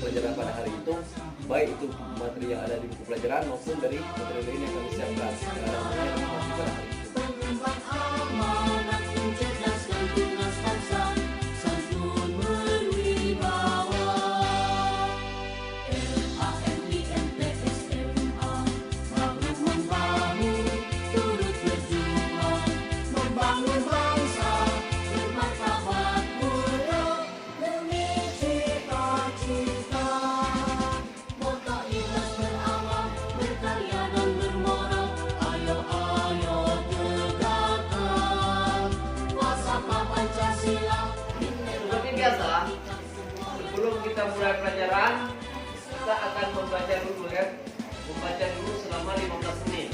pelajaran pada hari itu, baik itu materi yang ada di buku pelajaran maupun dari materi lain yang kami siapkan dalam hal yang masih pada hari itu. Pengemban amanat mencerdaskan tugas bangsa, santun berwibawa. LANIMTSMA mampu membangun, turut berjuang, membangun bangsa bermartabat mulia demi cita-cita. Moto ikhlas beramal, berkarya dan bermoral. Ayo ayo tegakkan wasapa Pancasila. Seperti biasa, sebelum kita mulai pelajaran, kita akan membaca dulu ya. Membaca dulu selama 15 menit.